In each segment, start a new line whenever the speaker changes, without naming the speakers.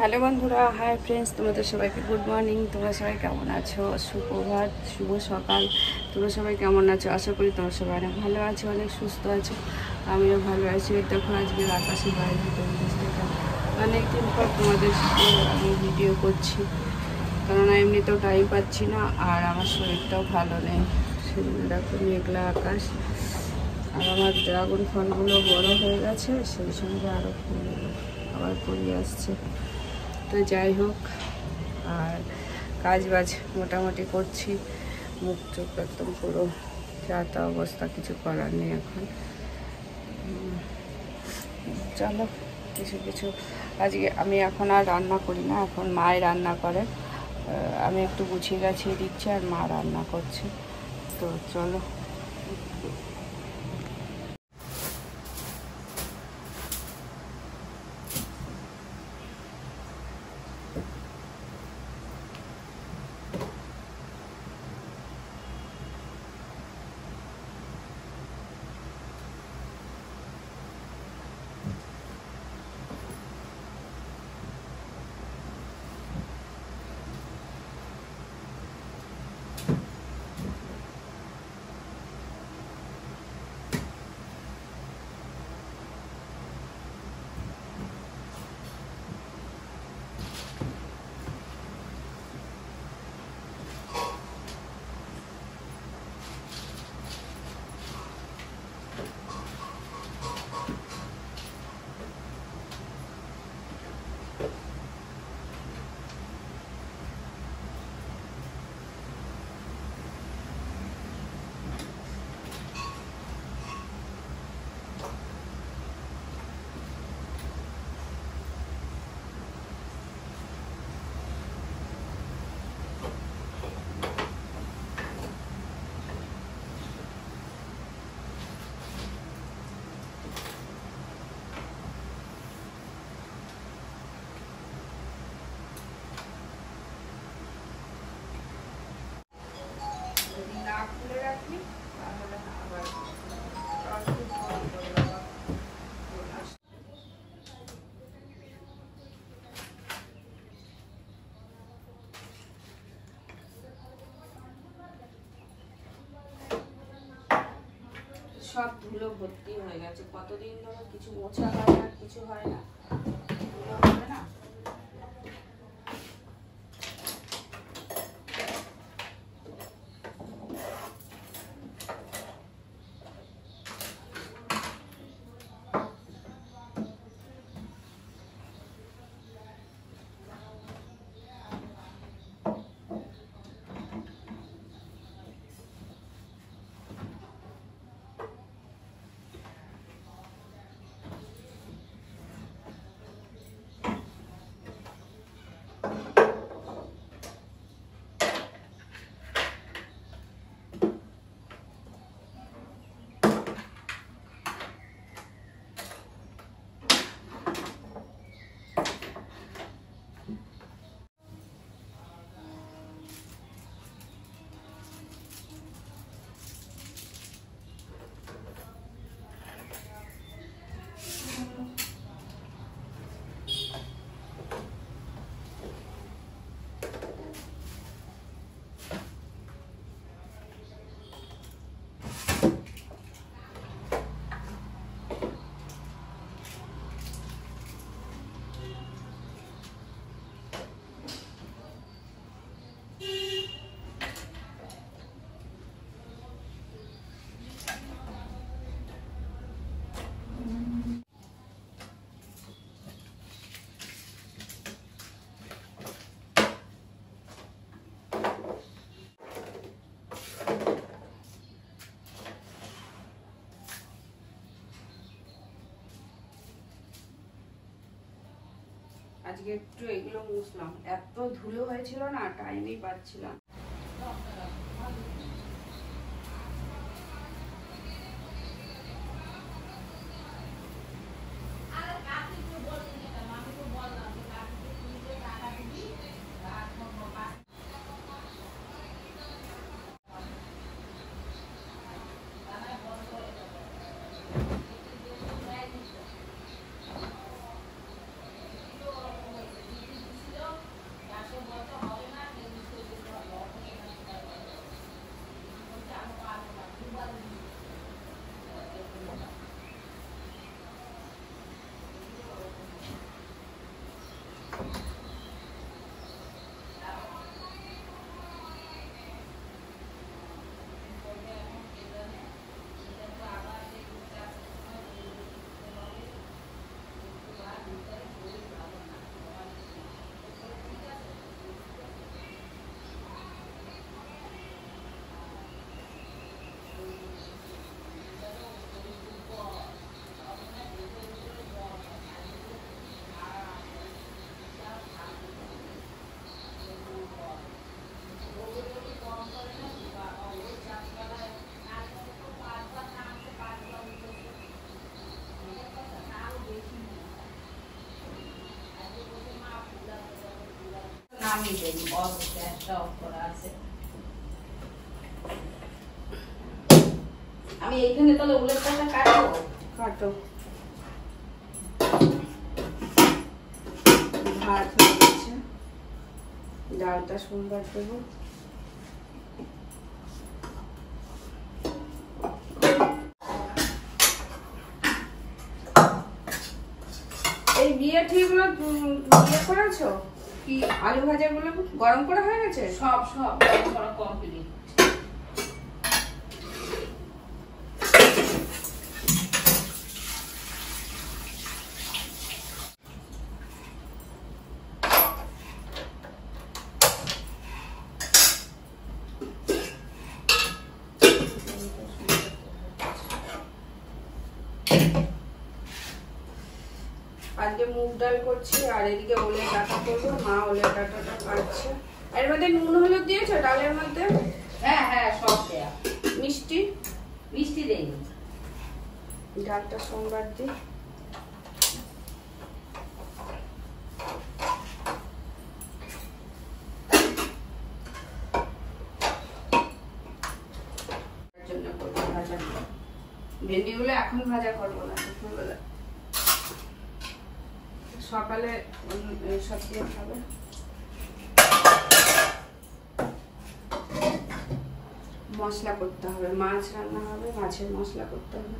Hello বন্ধুরা, hi friends, তোমাদের সবাইকে গুড মর্নিং। তোমরা সবাই কেমন আছো? সুপ্রভাত, শুভ সকাল। তোমরা সবাই কেমন আছো? আশা করি তোমরা সবাই অনেক ভালো আছো, অনেক সুস্থ আছো। আমিও ভালো আছি। দেখো আজকে আকাশে বাইরে পরিবেশটা অনেকদিন পর তোমাদের আমি ভিডিও করছি, কেননা এমনিতেও টাইম পাচ্ছি না, আর আমার শরীরটাও ভালো নেই। সেজন্য দেখো মেঘলা আকাশ, আর আমার ড্রাগন ফলগুলো বড় হয়ে গেছে, সেই সঙ্গে আরও ফুলগুলো আবার পড়ে আসছে। তো যাই হোক, আর কাজ বাজ মোটামুটি করছি। মুখ চোখ একদম পুরো যাতা অবস্থা, কিছু করার নেই এখন। চলো কিছু কিছু আজকে আমি এখন আর রান্না করি না, এখন মাই রান্না করে। আমি একটু গুছিয়ে গাছিয়ে দিচ্ছি আর মা রান্না করছে। তো চলো। যদি না খুলে রাখি তাহলে আবার সব ধুলো ভর্তি হয়ে গেছে। কতদিন ধরে কিছু মোছা হয় না, কিছু হয় না, ধুলো হবে না। আজকে একটু এগুলো মুছলাম, এত ধুলো হয়েছিল না, টাইমই পাচ্ছিলাম।
আমি দেই গ্যাসটা অফ করা আছে। আমি এইখানে তাহলে উলেটটা কাটবো।
কাটো। ভাত হয়ে গেছে, ডালটা সোমবার দেবো। এই বিয়েঠিগুলো ইয়ে করেছো কি? আলু ভাজাগুলো গরম করা হয়ে গেছে?
সব গরম করা কমপ্লিট।
আজকে মুগ ডাল করছি আর এদিকে ওলের ডাঁটা করবো। মা ওলের ডাঁটাটা কাটছে। এর মধ্যে নুন হলুদ দিয়েছো ডালের মধ্যে?
হ্যাঁ সব দেয়া।
মিষ্টি দেয়নি। ডালটা সোমবার দিই। জন্য করবো ভাজা। ভেন্ডিগুলো এখন ভাজা করবো না, দুপুরবেলা। সকালে সব দিয়ে খাবে। মশলা করতে হবে, মাছ রান্না হবে, মাছের মশলা করতে হবে।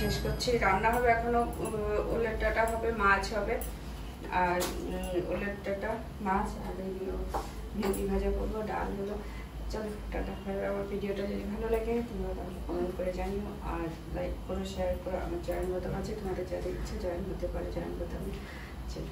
শেষ করছি। রান্না হবে এখনো, ওলের ডাঁটা হবে, মাছ হবে, আর ওলের ডাঁটা মাছ আর এইগুলো ভেন্ডি ভাজা করবো, ডাল হলো। চলো টাটা। আমার ভিডিওটা যদি ভালো লাগে তোমরা কমেন্ট করে জানিও, আর লাইক করো, শেয়ার করো। আমার জয়েন হতে পারছে, তোমাদের যাদের ইচ্ছে জয়েন হতে পারে, জয়েন করতে হবে। চলো।